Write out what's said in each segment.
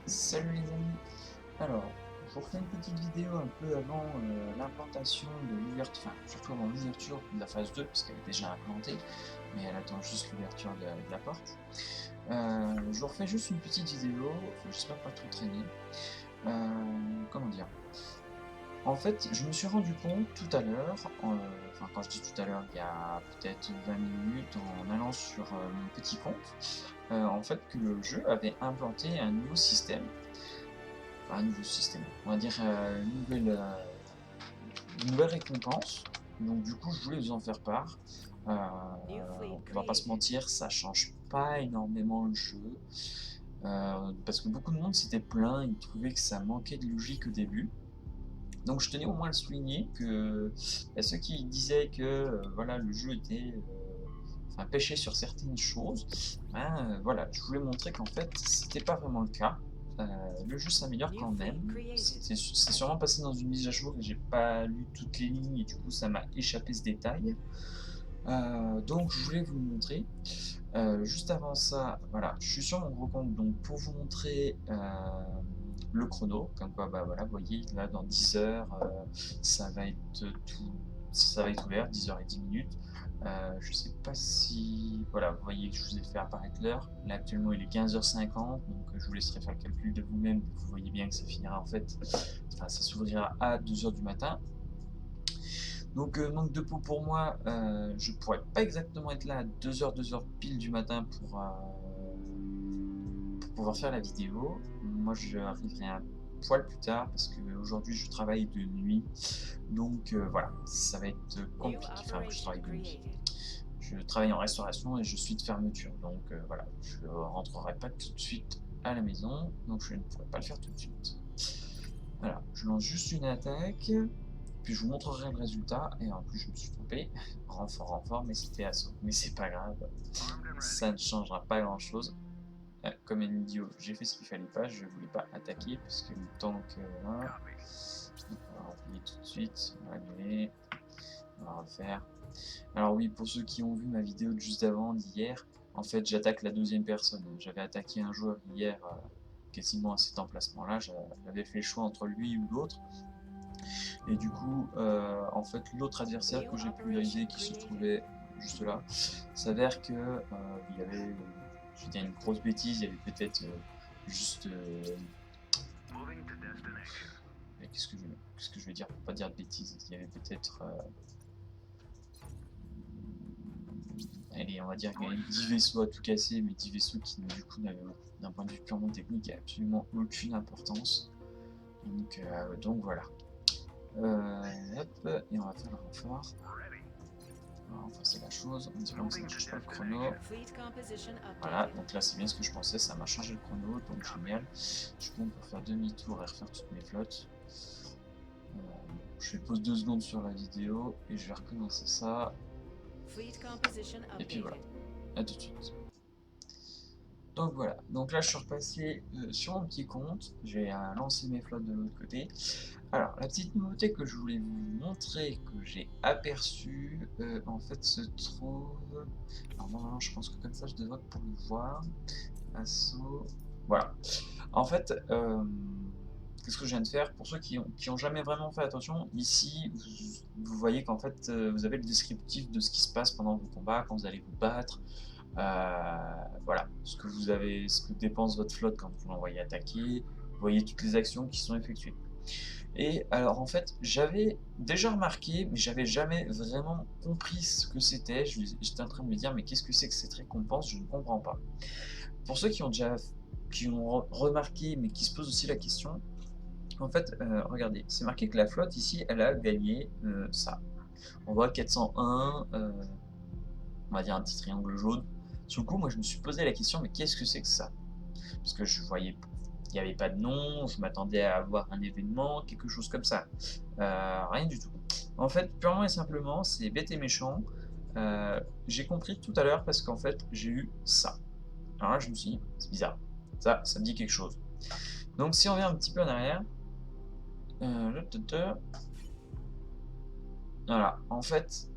Salut les amis. Alors, je vous refais une petite vidéo un peu avant l'implantation de l'ouverture, enfin surtout avant l'ouverture de la phase 2, parce qu'elle est déjà implantée, mais elle attend juste l'ouverture de la porte. Je vous refais juste une petite vidéo, enfin, j'espère pas trop traîner. Comment dire? En fait, je me suis rendu compte tout à l'heure, enfin quand je dis tout à l'heure, il y a peut-être 20 minutes, en allant sur mon petit compte, en fait que le jeu avait implanté un nouveau système. Enfin, un nouveau système, on va dire une nouvelle récompense. Donc du coup, je voulais vous en faire part. On va pas se mentir, ça change pas énormément le jeu. Parce que beaucoup de monde s'était plaint, ils trouvaient que ça manquait de logique au début. Donc je tenais au moins à le souligner que ceux qui disaient que voilà, le jeu était enfin, pêchait sur certaines choses, ben, voilà, je voulais montrer qu'en fait c'était pas vraiment le cas. Euh, le jeu s'améliore quand même. C'est sûrement passé dans une mise à jour et j'ai pas lu toutes les lignes et du coup ça m'a échappé ce détail. Donc je voulais vous le montrer. Juste avant ça, voilà, je suis sur mon gros compte donc pour vous montrer le chrono, comme quoi bah voilà, vous voyez là dans 10 heures ça va être ça va être ouvert, 10 h et 10 minutes. Je sais pas si voilà, vous voyez que je vous ai fait apparaître l'heure. Là actuellement il est 15h50, donc je vous laisserai faire le calcul de vous-même. Vous voyez bien que ça finira en fait, enfin ça s'ouvrira à 2 h du matin. Donc manque de peau pour moi, je pourrais pas exactement être là à 2 h pile du matin pour pouvoir faire la vidéo. Moi je arriverai un poil plus tard parce qu'aujourd'hui je travaille de nuit. Donc voilà, ça va être compliqué. Enfin, je travaille de nuit. Je travaille en restauration et je suis de fermeture. Donc voilà, je rentrerai pas tout de suite à la maison. Donc je ne pourrai pas le faire tout de suite. Voilà, je lance juste une attaque. Puis je vous montrerai le résultat, et en plus je me suis trompé, renfort, mais c'était assaut. Mais c'est pas grave, ça ne changera pas grand chose. Comme un idiot, j'ai fait ce qu'il fallait pas, je voulais pas attaquer, parce que le temps que... Voilà, on va envoyer tout de suite, on va annuler, on va refaire. Alors oui, pour ceux qui ont vu ma vidéo de juste avant, d'hier, en fait j'attaque la deuxième personne. J'avais attaqué un joueur hier, quasiment à cet emplacement-là, j'avais fait le choix entre lui ou l'autre. Et du coup, en fait, l'autre adversaire que j'ai pulvérisé, qui se trouvait juste là, s'avère que il y avait, je vais dire une grosse bêtise, il y avait peut-être juste, qu'est-ce que je vais dire pour pas dire de bêtises, il y avait peut-être, allez, on va dire qu'il y avait 10 vaisseaux à tout casser, mais 10 vaisseaux qui du coup n'avaient, d'un point de vue purement technique, absolument aucune importance. Donc voilà. Hop, et on va faire le renfort. Enfin, c'est la chose, on dirait que ça ne change pas le chrono. Voilà, donc là c'est bien ce que je pensais, ça m'a changé le chrono, donc génial. Du coup on peut faire demi-tour et refaire toutes mes flottes. Je fais pause 2 secondes sur la vidéo et je vais recommencer ça. Et puis voilà, à tout de suite. Donc voilà, donc là je suis repassé sur mon petit compte, j'ai lancé mes flottes de l'autre côté. Alors la petite nouveauté que je voulais vous montrer, que j'ai aperçue, en fait se trouve... Alors normalement je pense que comme ça je devrais pouvoir le voir. Assaut... Voilà. En fait, qu'est-ce que je viens de faire? Pour ceux qui ont jamais vraiment fait attention, ici vous voyez qu'en fait vous avez le descriptif de ce qui se passe pendant vos combats, quand vous allez vous battre. Voilà, ce que dépense votre flotte quand vous l'envoyez attaquer, vous voyez toutes les actions qui sont effectuées. Et alors en fait, j'avais déjà remarqué, mais j'avais jamais vraiment compris ce que c'était. J'étais en train de me dire, mais qu'est-ce que c'est que cette récompense? Je ne comprends pas. Pour ceux qui ont remarqué, mais qui se posent aussi la question, en fait, regardez, c'est marqué que la flotte ici, elle a gagné ça. On voit 401, on va dire un petit triangle jaune. Sur le coup, moi je me suis posé la question, mais qu'est-ce que c'est que ça? Parce que je voyais, il n'y avait pas de nom, je m'attendais à avoir un événement, quelque chose comme ça. Rien du tout. En fait, purement et simplement, c'est bête et méchant. J'ai compris tout à l'heure parce qu'en fait, j'ai eu ça. Alors là, je me suis dit, c'est bizarre. Ça me dit quelque chose. Donc si on revient un petit peu en arrière, voilà, en fait,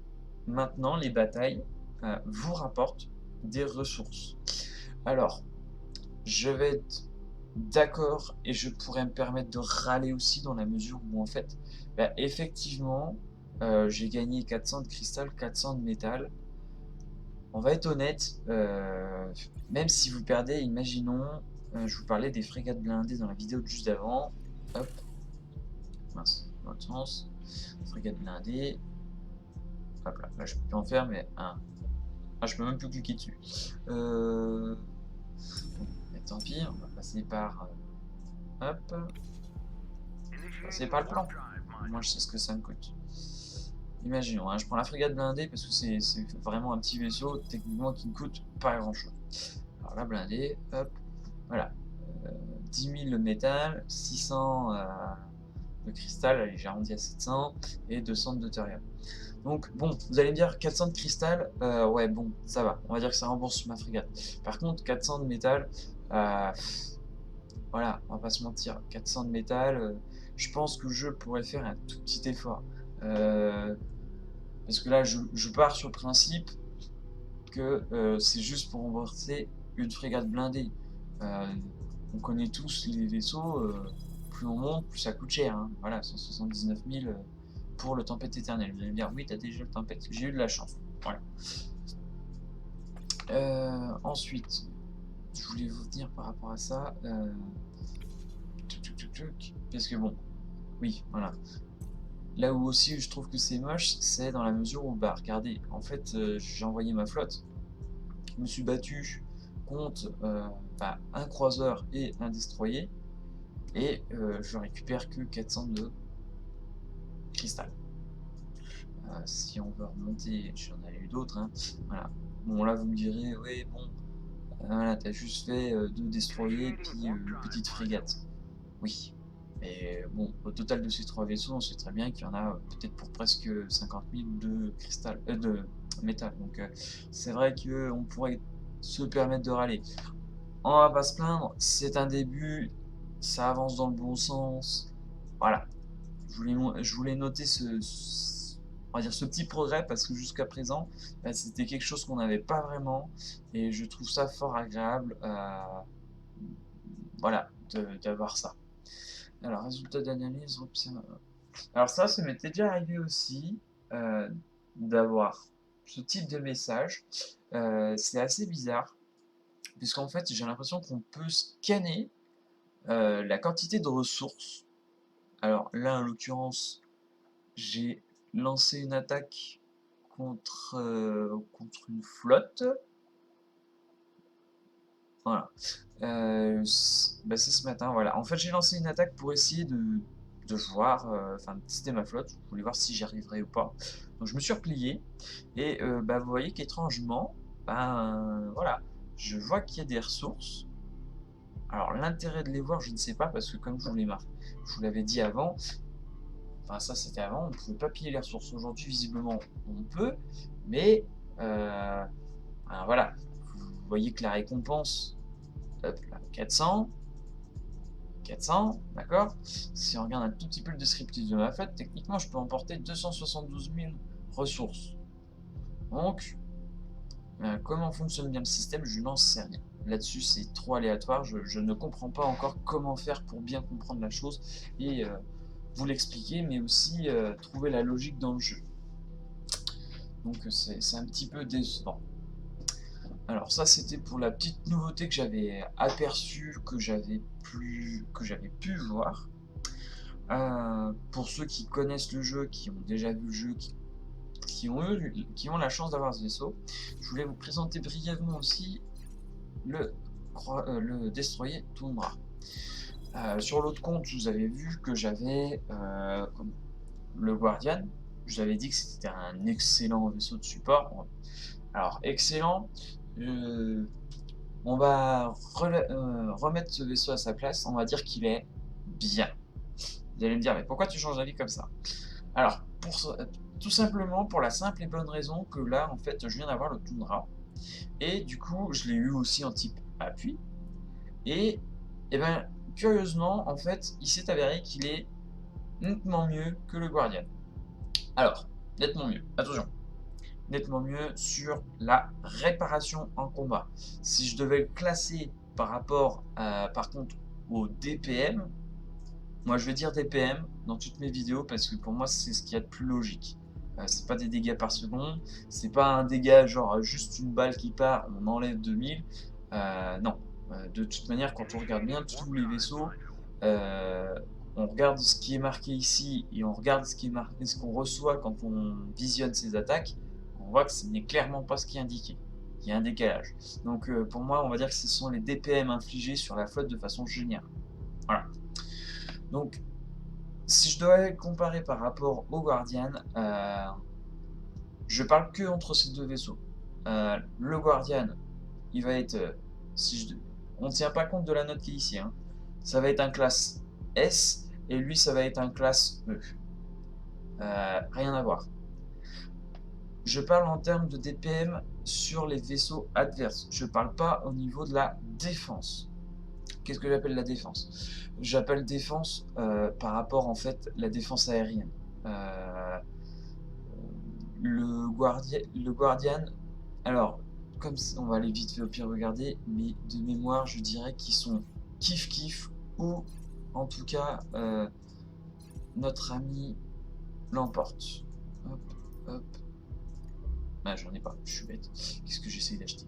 maintenant, les batailles vous rapportent des ressources. Alors, je vais être d'accord, et je pourrais me permettre de râler aussi dans la mesure où en fait, bah, effectivement, j'ai gagné 400 de cristal, 400 de métal. On va être honnête, même si vous perdez, imaginons, je vous parlais des frégates blindées dans la vidéo de juste avant. Hop, mince, dans l'autre sens. Frégate blindée. Hop là, là je peux plus en faire, mais un. Ah, je peux même plus cliquer dessus. Bon, mais tant pis, on va passer par. Hop, passer par le plan. Moi je sais ce que ça me coûte. Imaginons, hein, je prends la frégate blindée parce que c'est vraiment un petit vaisseau techniquement qui ne coûte pas grand chose. Alors la blindée, hop, voilà. 10 000 de métal, 600 de cristal, allez j'arrondis à 700, et 200 de deutérium. Donc bon, vous allez me dire 400 de cristal, ouais bon, ça va, on va dire que ça rembourse ma frégate. Par contre, 400 de métal, voilà, on va pas se mentir, 400 de métal, je pense que je pourrais faire un tout petit effort. Parce que là, je pars sur le principe que c'est juste pour rembourser une frégate blindée. On connaît tous les vaisseaux, plus on monte, plus ça coûte cher. Hein. Voilà, 179 000 pour le Tempête éternelle. Vous allez me dire, oui, t'as déjà le Tempête. J'ai eu de la chance. Voilà. Ensuite, je voulais vous dire par rapport à ça. Parce que bon, oui, voilà. Là où aussi je trouve que c'est moche, c'est dans la mesure où, bah regardez, en fait, j'ai envoyé ma flotte. Je me suis battu contre un croiseur et un destroyer, et je récupère que 400 de cristal. Si on veut remonter, j'en ai eu d'autres, hein. Voilà. Bon là vous me direz, oui bon, voilà, t'as juste fait 2 destroyers puis une petite frégate. Oui, mais bon, au total de ces 3 vaisseaux, on sait très bien qu'il y en a peut-être pour presque 50 000 de cristal, de métal. Donc c'est vrai qu'on pourrait se permettre de râler. On va pas se plaindre, c'est un début, ça avance dans le bon sens. Voilà, je voulais noter on va dire ce petit progrès parce que jusqu'à présent, bah, c'était quelque chose qu'on n'avait pas vraiment et je trouve ça fort agréable voilà, d'avoir ça. Alors, résultat d'analyse, alors ça m'était déjà arrivé aussi d'avoir ce type de message. C'est assez bizarre puisqu'en fait j'ai l'impression qu'on peut scanner la quantité de ressources. Alors là, en l'occurrence, j'ai lancé une attaque contre une flotte. Voilà. C'est ce matin, voilà. En fait, j'ai lancé une attaque pour essayer de voir, enfin de tester ma flotte. Je voulais voir si j'y arriverais ou pas. Donc je me suis replié et vous voyez qu'étrangement, voilà, je vois qu'il y a des ressources. Alors l'intérêt de les voir, je ne sais pas, parce que comme je vous l'avais dit avant, enfin ça c'était avant, on ne pouvait pas piller les ressources. Aujourd'hui, visiblement, on peut, mais voilà, vous voyez que la récompense, hop là, 400, 400, d'accord. Si on regarde un tout petit peu le descriptif de ma flotte, techniquement, je peux emporter 272 000 ressources. Donc, comment fonctionne bien le système, je n'en sais rien. Là-dessus, c'est trop aléatoire, je ne comprends pas encore comment faire pour bien comprendre la chose et vous l'expliquer, mais aussi trouver la logique dans le jeu. Donc c'est un petit peu décevant. Alors ça c'était pour la petite nouveauté que j'avais aperçue, que j'avais pu voir. Pour ceux qui connaissent le jeu, qui ont déjà vu le jeu, qui ont la chance d'avoir ce vaisseau, je voulais vous présenter brièvement aussi le destroyer Tundra. Sur l'autre compte, vous avez vu que j'avais le Guardian. Je vous avais dit que c'était un excellent vaisseau de support. Alors, excellent. On va remettre ce vaisseau à sa place. On va dire qu'il est bien. Vous allez me dire, mais pourquoi tu changes d'avis comme ça? Alors, tout simplement pour la simple et bonne raison que là, en fait, je viens d'avoir le Tundra. Et du coup, je l'ai eu aussi en type appui. Et ben, curieusement, en fait, il s'est avéré qu'il est nettement mieux que le Guardian. Alors, nettement mieux, attention, nettement mieux sur la réparation en combat. Si je devais le classer par rapport, par contre, au DPM, moi je vais dire DPM dans toutes mes vidéos parce que pour moi c'est ce qu'il y a de plus logique. C'est pas des dégâts par seconde, c'est pas un dégât genre juste une balle qui part, on enlève 2000. Non, de toute manière quand on regarde bien tous les vaisseaux, on regarde ce qui est marqué ici et on regarde ce qu'on reçoit quand on visionne ces attaques, on voit que ce n'est clairement pas ce qui est indiqué. Il y a un décalage. Donc pour moi on va dire que ce sont les DPM infligés sur la flotte de façon générale. Voilà. Donc si je dois comparer par rapport au Guardian, je parle que entre ces deux vaisseaux. Le Guardian, il va être, on ne tient pas compte de la note qui est ici, hein. Ça va être un classe S et lui ça va être un classe E. Rien à voir. Je parle en termes de DPM sur les vaisseaux adverses. Je parle pas au niveau de la défense. Qu'est-ce que j'appelle la défense? J'appelle défense par rapport en fait la défense aérienne. Le Guardian, alors comme on va aller vite fait au pire regarder, mais de mémoire je dirais qu'ils sont kiff ou en tout cas notre ami l'emporte. Hop, hop. Ah, j'en ai pas, je suis bête. Qu'est-ce que j'essaye d'acheter?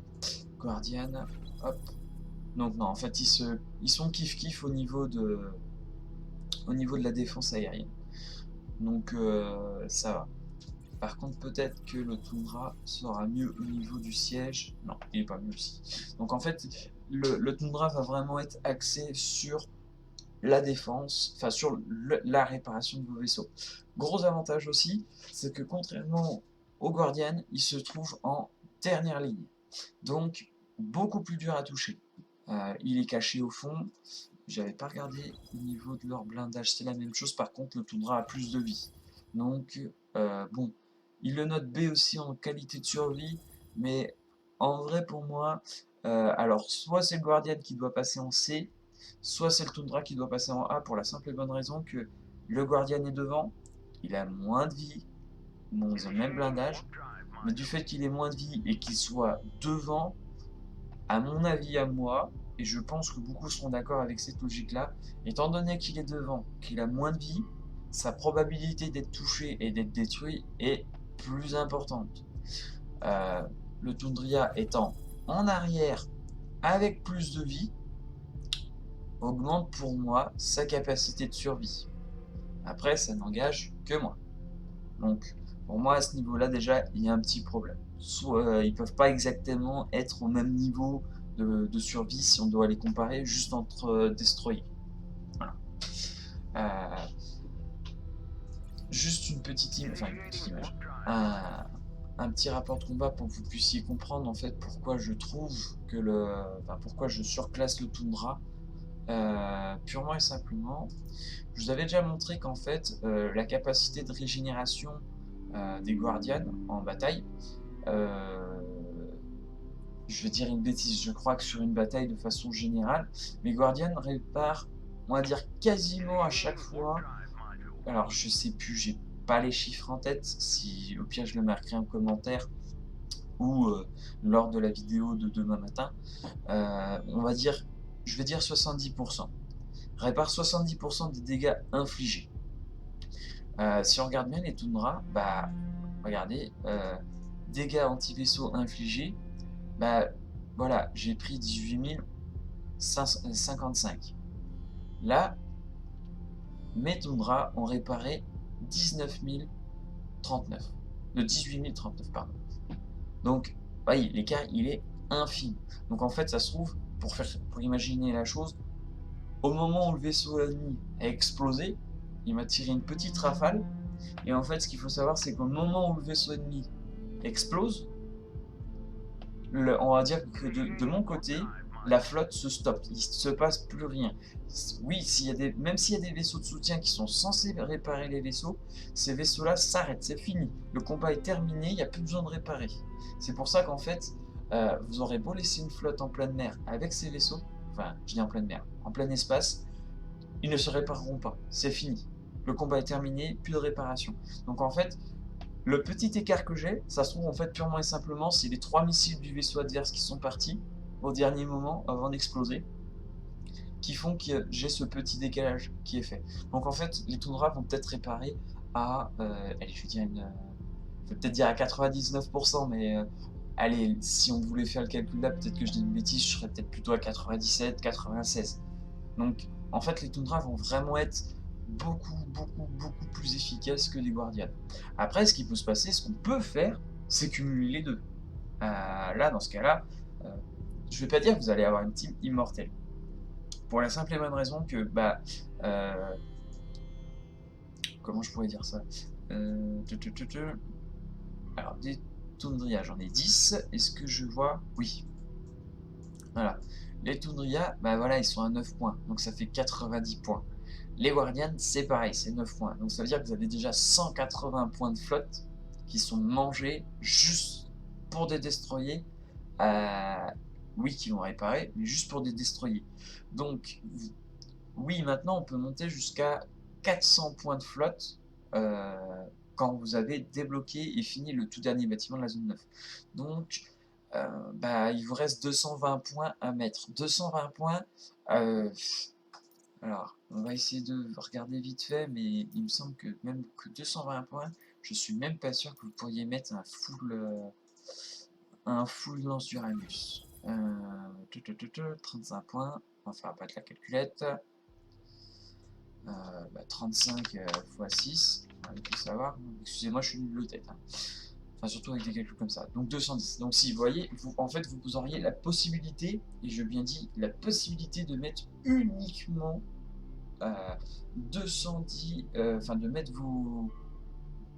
Guardian, hop. Donc non, en fait ils sont kiff au niveau de la défense aérienne. Donc ça va. Par contre, peut-être que le Tundra sera mieux au niveau du siège. Non, il n'est pas mieux aussi. Donc en fait, le Tundra va vraiment être axé sur la défense, enfin sur la réparation de vos vaisseaux. Gros avantage aussi, c'est que contrairement au Guardian, il se trouve en dernière ligne. Donc beaucoup plus dur à toucher. Il est caché au fond. J'avais pas regardé au niveau de leur blindage, c'est la même chose. Par contre, le Tundra a plus de vie. Donc bon. Il le note B aussi en qualité de survie, mais en vrai pour moi, alors soit c'est le Guardian qui doit passer en C, soit c'est le Tundra qui doit passer en A pour la simple et bonne raison que le Guardian est devant, il a moins de vie, bon, ils ont le même blindage, mais du fait qu'il ait moins de vie et qu'il soit devant, à mon avis à moi, et je pense que beaucoup seront d'accord avec cette logique-là, étant donné qu'il est devant, qu'il a moins de vie, sa probabilité d'être touché et d'être détruit est plus importante. Le Tundria étant en arrière avec plus de vie augmente pour moi sa capacité de survie. Après, ça n'engage que moi. Donc, pour moi, à ce niveau-là, déjà, il y a un petit problème. Soit ils peuvent pas exactement être au même niveau de survie si on doit les comparer juste entre destroyers. Voilà. Juste une petite image, un petit rapport de combat pour que vous puissiez comprendre en fait pourquoi je trouve que pourquoi je surclasse le Tundra. Purement et simplement, je vous avais déjà montré qu'en fait la capacité de régénération des Guardians en bataille, je vais dire une bêtise, je crois que sur une bataille de façon générale, mes Guardians réparent, on va dire quasiment à chaque fois. Alors je sais plus, j'ai pas les chiffres en tête, si au pire je le marquerai en commentaire ou lors de la vidéo de demain matin, on va dire, je vais dire 70%. Répare 70% des dégâts infligés. Si on regarde bien les Tundra, bah regardez, dégâts anti-vaisseau infligés, bah voilà, j'ai pris 18 055. Là, mes Tundra ont réparé 19 039. De 18 039, pardon. Donc, voyez, l'écart, il est infime. Donc en fait, ça se trouve, pour imaginer la chose, au moment où le vaisseau ennemi a explosé, il m'a tiré une petite rafale. Et en fait, ce qu'il faut savoir, c'est qu'au moment où le vaisseau ennemi explose, on va dire que de mon côté, la flotte se stoppe. Il ne se passe plus rien. Oui, même s'il y a des vaisseaux de soutien qui sont censés réparer les vaisseaux, ces vaisseaux-là s'arrêtent, c'est fini. Le combat est terminé, il n'y a plus besoin de réparer. C'est pour ça qu'en fait, vous aurez beau laisser une flotte en pleine mer avec ces vaisseaux, enfin, je dis en pleine mer, en plein espace, ils ne se répareront pas. C'est fini. Le combat est terminé, plus de réparation. Donc en fait, le petit écart que j'ai, ça se trouve en fait purement et simplement, c'est les 3 missiles du vaisseau adverse qui sont partis au dernier moment avant d'exploser. qui font que j'ai ce petit décalage qui est fait. Donc en fait, les toundras vont peut-être réparer à, allez, je vais dire je vais peut-être dire à 99%, mais allez, si on voulait faire le calcul là, peut-être que je dis une bêtise, je serais peut-être plutôt à 97, 96. Donc en fait, les toundras vont vraiment être beaucoup plus efficaces que les guardians. Après, ce qui peut se passer, ce qu'on peut faire, c'est cumuler les deux. Là, dans ce cas-là, je vais pas dire que vous allez avoir une team immortelle. Pour la simple et bonne raison que, comment je pourrais dire ça Alors, des Toundria, j'en ai 10. Est-ce que je vois? Oui. Voilà. Les Toundria, bah voilà, ils sont à 9 points. Donc ça fait 90 points. Les Guardians, c'est pareil, c'est 9 points. Donc ça veut dire que vous avez déjà 180 points de flotte qui sont mangés juste pour des destroyers. Oui, qui vont réparer, mais juste pour des destroyers. Donc, oui, maintenant on peut monter jusqu'à 400 points de flotte quand vous avez débloqué et fini le tout dernier bâtiment de la zone 9. Donc, il vous reste 220 points à mettre. 220 points, alors on va essayer de regarder vite fait, mais il me semble que même que 220 points, je suis même pas sûr que vous pourriez mettre un full lance d'Uranus. 35 points, on va faire pas de la calculette. 35 x 6, il faut savoir. Excusez-moi, je suis nul de tête. Hein. Enfin, surtout avec des calculs comme ça. Donc 210. Donc si vous voyez, en fait, vous auriez la possibilité, et je bien dis, la possibilité de mettre uniquement 210, de mettre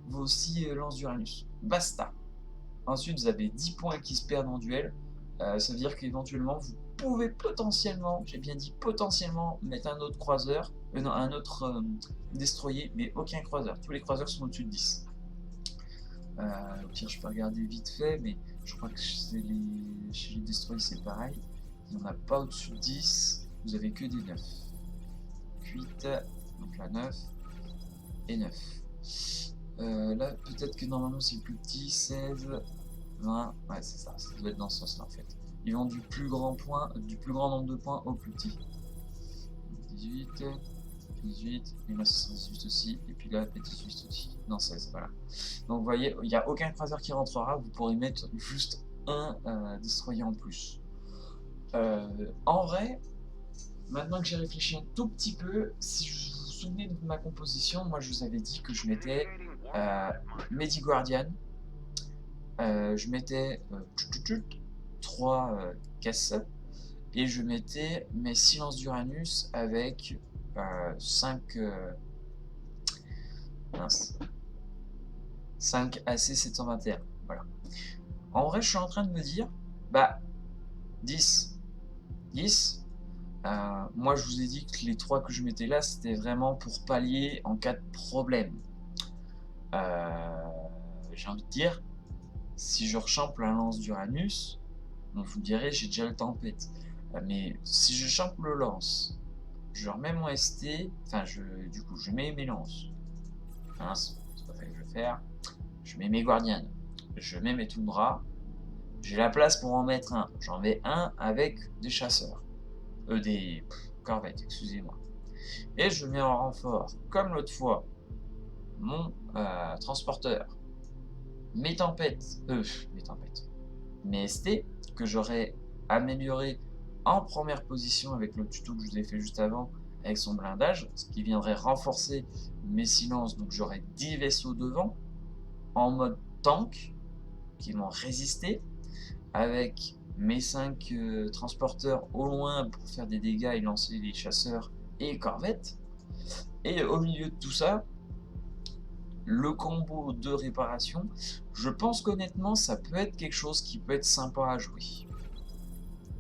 vos 6 lances d'Uranus. Basta. Ensuite, vous avez 10 points qui se perdent en duel. Ça veut dire qu'éventuellement, vous pouvez potentiellement, j'ai bien dit potentiellement, mettre un autre croiseur, non, un autre destroyer, mais aucun croiseur. Tous les croiseurs sont au-dessus de 10. Au pire, je peux regarder vite fait, mais je crois que chez les destroyers, c'est pareil. Il n'y en a pas au-dessus de 10. Vous avez que des 9. 8, donc là 9 et 9. Là, peut-être que normalement c'est plus petit, 16, 20, ouais c'est ça, ça doit être dans ce sens là en fait. Ils vont du plus grand nombre de points au plus petit. 18, 18, et là c'est 18 aussi, et puis là 18 aussi, non 16, voilà. Donc vous voyez, il n'y a aucun croiseur qui rentrera, vous pourrez mettre juste un destroyer en plus. En vrai, maintenant que j'ai réfléchi un tout petit peu, si vous vous souvenez de ma composition, moi je vous avais dit que je mettais Medi Guardian, je mettais 3 caisses et je mettais mes silences d'Uranus avec 5 AC 721. Voilà. En vrai, je suis en train de me dire, 10. 10. Moi, je vous ai dit que les 3 que je mettais là, c'était vraiment pour pallier en cas de problème. J'ai envie de dire, si je rechampe la lance d'Uranus, vous direz j'ai déjà le tempête. Mais si je champe le lance, je remets mon ST, du coup je mets mes lances. Mince, c'est pas ça que je vais faire. Je mets mes guardians, je mets mes toundras, j'ai la place pour en mettre un. J'en mets un avec des chasseurs. Des corvettes, excusez-moi. Et je mets en renfort, comme l'autre fois, mon transporteur. Mes tempêtes, mes ST, que j'aurais amélioré en première position avec le tuto que je vous ai fait juste avant, avec son blindage, ce qui viendrait renforcer mes silences. Donc j'aurais 10 vaisseaux devant, en mode tank, qui vont résister, avec mes 5 transporteurs au loin pour faire des dégâts et lancer les chasseurs et corvettes. Et au milieu de tout ça, le combo de réparation, je pense qu'honnêtement, ça peut être quelque chose qui peut être sympa à jouer.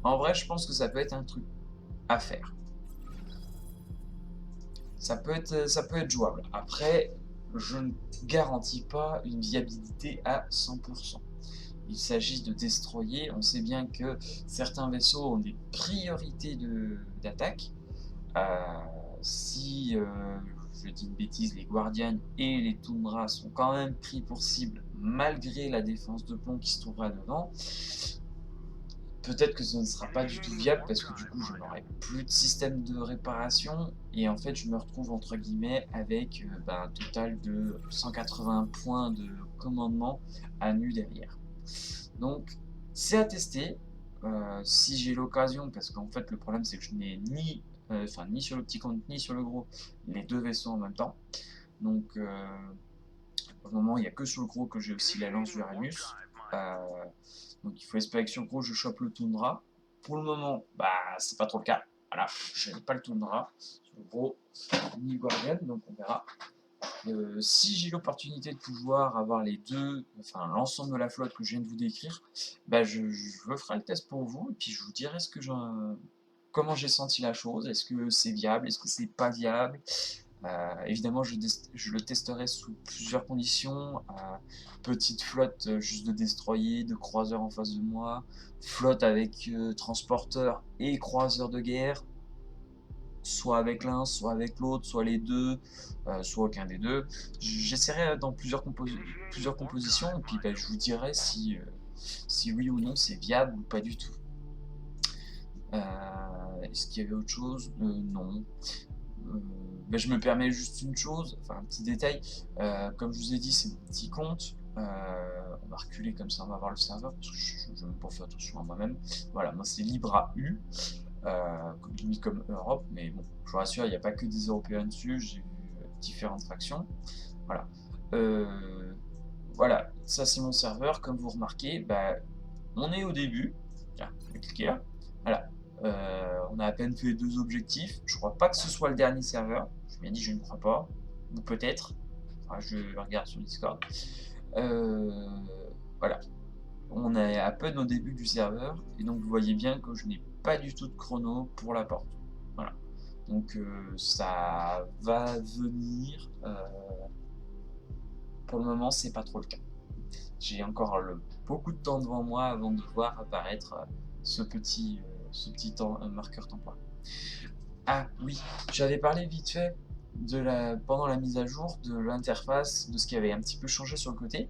En vrai, je pense que ça peut être un truc à faire. Ça peut être jouable. Après, je ne garantis pas une viabilité à 100%. Il s'agit de destroyer. On sait bien que certains vaisseaux ont des priorités d'attaque. Si je dis une bêtise, les Guardians et les Toundras sont quand même pris pour cible malgré la défense de plomb qui se trouvera devant, peut-être que ce ne sera pas du tout viable parce que du coup je n'aurai plus de système de réparation et en fait je me retrouve entre guillemets avec un total de 180 points de commandement à nu derrière. Donc c'est à tester si j'ai l'occasion, parce qu'en fait le problème c'est que je n'ai ni sur le petit compte ni sur le gros les deux vaisseaux en même temps. Donc pour le moment il n'y a que sur le gros que j'ai aussi la lance d'Uranus. Donc il faut espérer que sur le gros je chope le Toundra. Pour le moment, bah c'est pas trop le cas. Voilà, je n'ai pas le Toundra. Sur le gros, ni Guardian, donc on verra. Si j'ai l'opportunité de pouvoir avoir les deux, enfin l'ensemble de la flotte que je viens de vous décrire, bah je ferai le test pour vous et puis je vous dirai comment j'ai senti la chose. Est-ce que c'est viable, est-ce que c'est pas viable? Évidemment, je le testerai sous plusieurs conditions. Petite flotte juste de destroyers, de croiseurs en face de moi, flotte avec transporteur et croiseurs de guerre, soit avec l'un, soit avec l'autre, soit les deux, soit aucun des deux. J'essaierai dans plusieurs compositions et puis bah, je vous dirai si oui ou non c'est viable ou pas du tout. Est-ce qu'il y avait autre chose? Non. Ben, je me permets juste une chose, enfin un petit détail, comme je vous ai dit c'est mon petit compte, on va reculer comme ça on va voir le serveur parce que je n'ai pas fait attention à moi-même. Voilà, moi c'est Libra U, mis comme Europe, mais bon, je vous rassure, il n'y a pas que des Européens dessus, j'ai vu différentes factions. Voilà. Voilà, ça c'est mon serveur, comme vous remarquez, bah, on est au début, tiens, je vais cliquer là, voilà, on a à peine fait 2 objectifs, je crois pas que ce soit le dernier serveur, je m'ai dit je ne crois pas, ou peut-être, enfin, je regarde sur Discord, voilà, on est à peine au début du serveur, et donc vous voyez bien que je n'ai pas du tout de chrono pour la porte, voilà, donc ça va venir, pour le moment c'est pas trop le cas. J'ai encore beaucoup de temps devant moi avant de voir apparaître ce petit marqueur temporaire. Ah oui, j'avais parlé vite fait pendant la mise à jour de l'interface, de ce qui avait un petit peu changé sur le côté.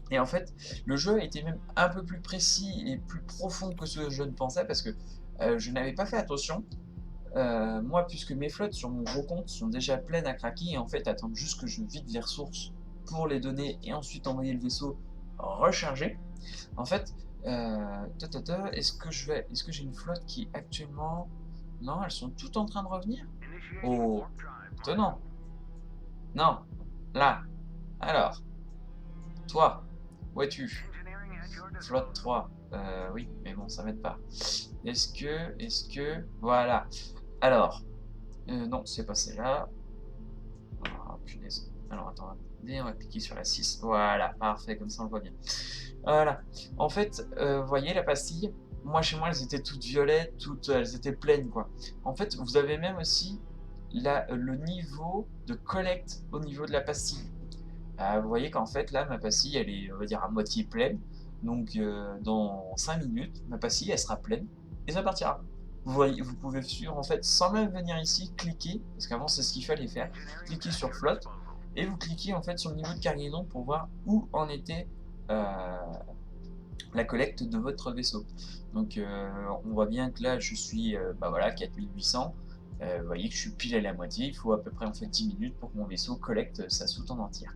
Et en fait, le jeu était même un peu plus précis et plus profond que ce que je ne pensais parce que je n'avais pas fait attention. Moi, puisque mes flottes sur mon gros compte sont déjà pleines à craquer et en fait attendent juste que je vide les ressources pour les donner et ensuite envoyer le vaisseau recharger. En fait, est-ce que j'ai une flotte qui actuellement... Non, elles sont toutes en train de revenir. Oh, étonnant. Non, là. Alors, toi, où es-tu? Flotte 3. Oui, mais bon, ça m'aide pas. Voilà. Alors, non, c'est pas celle-là. Oh, punaise. Alors, attendez, on va cliquer sur la 6. Voilà, parfait, comme ça on le voit bien. Voilà. En fait, vous voyez la pastille, moi chez moi elles étaient toutes violettes, elles étaient pleines quoi. En fait, vous avez même aussi le niveau de collecte au niveau de la pastille. Vous voyez qu'en fait là ma pastille elle est on va dire à moitié pleine. Donc dans 5 minutes, ma pastille elle sera pleine et ça partira. Vous voyez, vous pouvez suivre en fait sans même venir ici, cliquer, parce qu'avant c'est ce qu'il fallait faire, cliquer sur flotte et vous cliquez en fait sur le niveau de cargaison pour voir où en était la collecte de votre vaisseau. Donc on voit bien que là je suis bah voilà 4800. Vous voyez que je suis pile à la moitié, il faut à peu près en fait 10 minutes pour que mon vaisseau collecte sa soute en entière.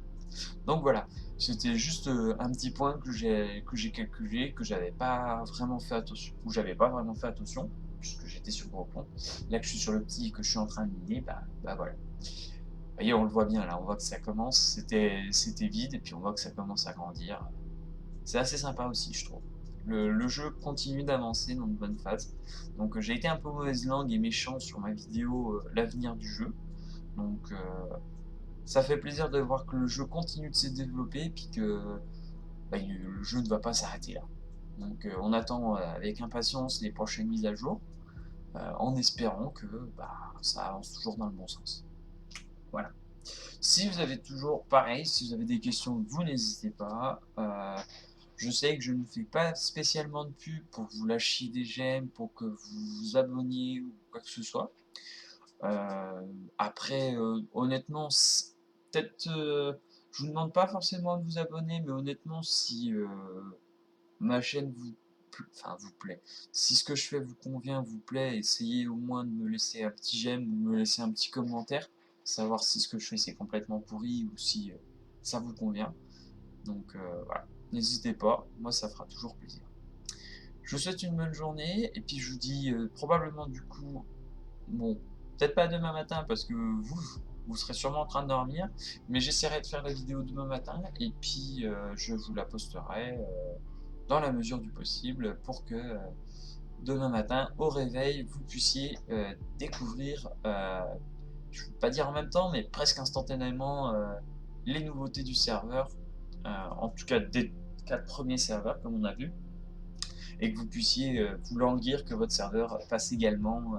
Donc voilà, c'était juste un petit point que j'ai calculé, que j'avais pas vraiment fait attention, ou j'avais pas vraiment fait attention, puisque j'étais sur le gros pont. Là que je suis sur le petit et que je suis en train de miner, bah voilà. Vous voyez, on le voit bien là, on voit que ça commence, c'était vide, et puis on voit que ça commence à grandir. C'est assez sympa aussi, je trouve. Le jeu continue d'avancer dans de bonnes phases. Donc j'ai été un peu mauvaise langue et méchant sur ma vidéo l'avenir du jeu. Donc ça fait plaisir de voir que le jeu continue de se développer et puis que bah, le jeu ne va pas s'arrêter là. Donc on attend avec impatience les prochaines mises à jour en espérant que bah, ça avance toujours dans le bon sens. Voilà. Si vous avez toujours pareil, si vous avez des questions, vous n'hésitez pas. Je sais que je ne fais pas spécialement de pub pour que vous lâchiez des j'aime, pour que vous vous abonniez ou quoi que ce soit. Après, honnêtement, peut-être, je vous demande pas forcément de vous abonner, mais honnêtement, si ma chaîne vous plaît. Si ce que je fais vous convient, vous plaît, essayez au moins de me laisser un petit j'aime ou me laisser un petit commentaire, savoir si ce que je fais c'est complètement pourri ou si ça vous convient. Donc voilà, n'hésitez pas, moi ça fera toujours plaisir. Je vous souhaite une bonne journée et puis je vous dis probablement du coup, bon, peut-être pas demain matin parce que vous serez sûrement en train de dormir, mais j'essaierai de faire la vidéo demain matin et puis je vous la posterai dans la mesure du possible pour que demain matin, au réveil, vous puissiez découvrir, je ne veux pas dire en même temps, mais presque instantanément, les nouveautés du serveur, en tout cas des 4 premiers serveurs comme on a vu, et que vous puissiez vous languir que votre serveur passe également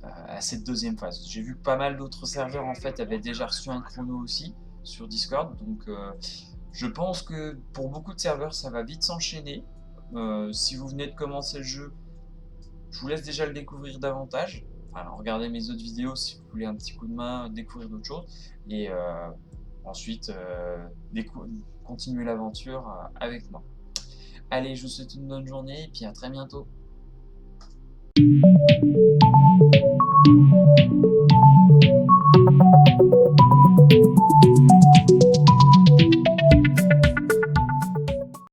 à cette deuxième phase. J'ai vu que pas mal d'autres serveurs en fait avaient déjà reçu un chrono aussi sur Discord, donc je pense que pour beaucoup de serveurs ça va vite s'enchaîner. Si vous venez de commencer le jeu, je vous laisse déjà le découvrir davantage. Enfin, regardez mes autres vidéos si vous voulez un petit coup de main, découvrir d'autres choses. Et ensuite, continuer l'aventure avec moi. Allez, je vous souhaite une bonne journée et puis à très bientôt.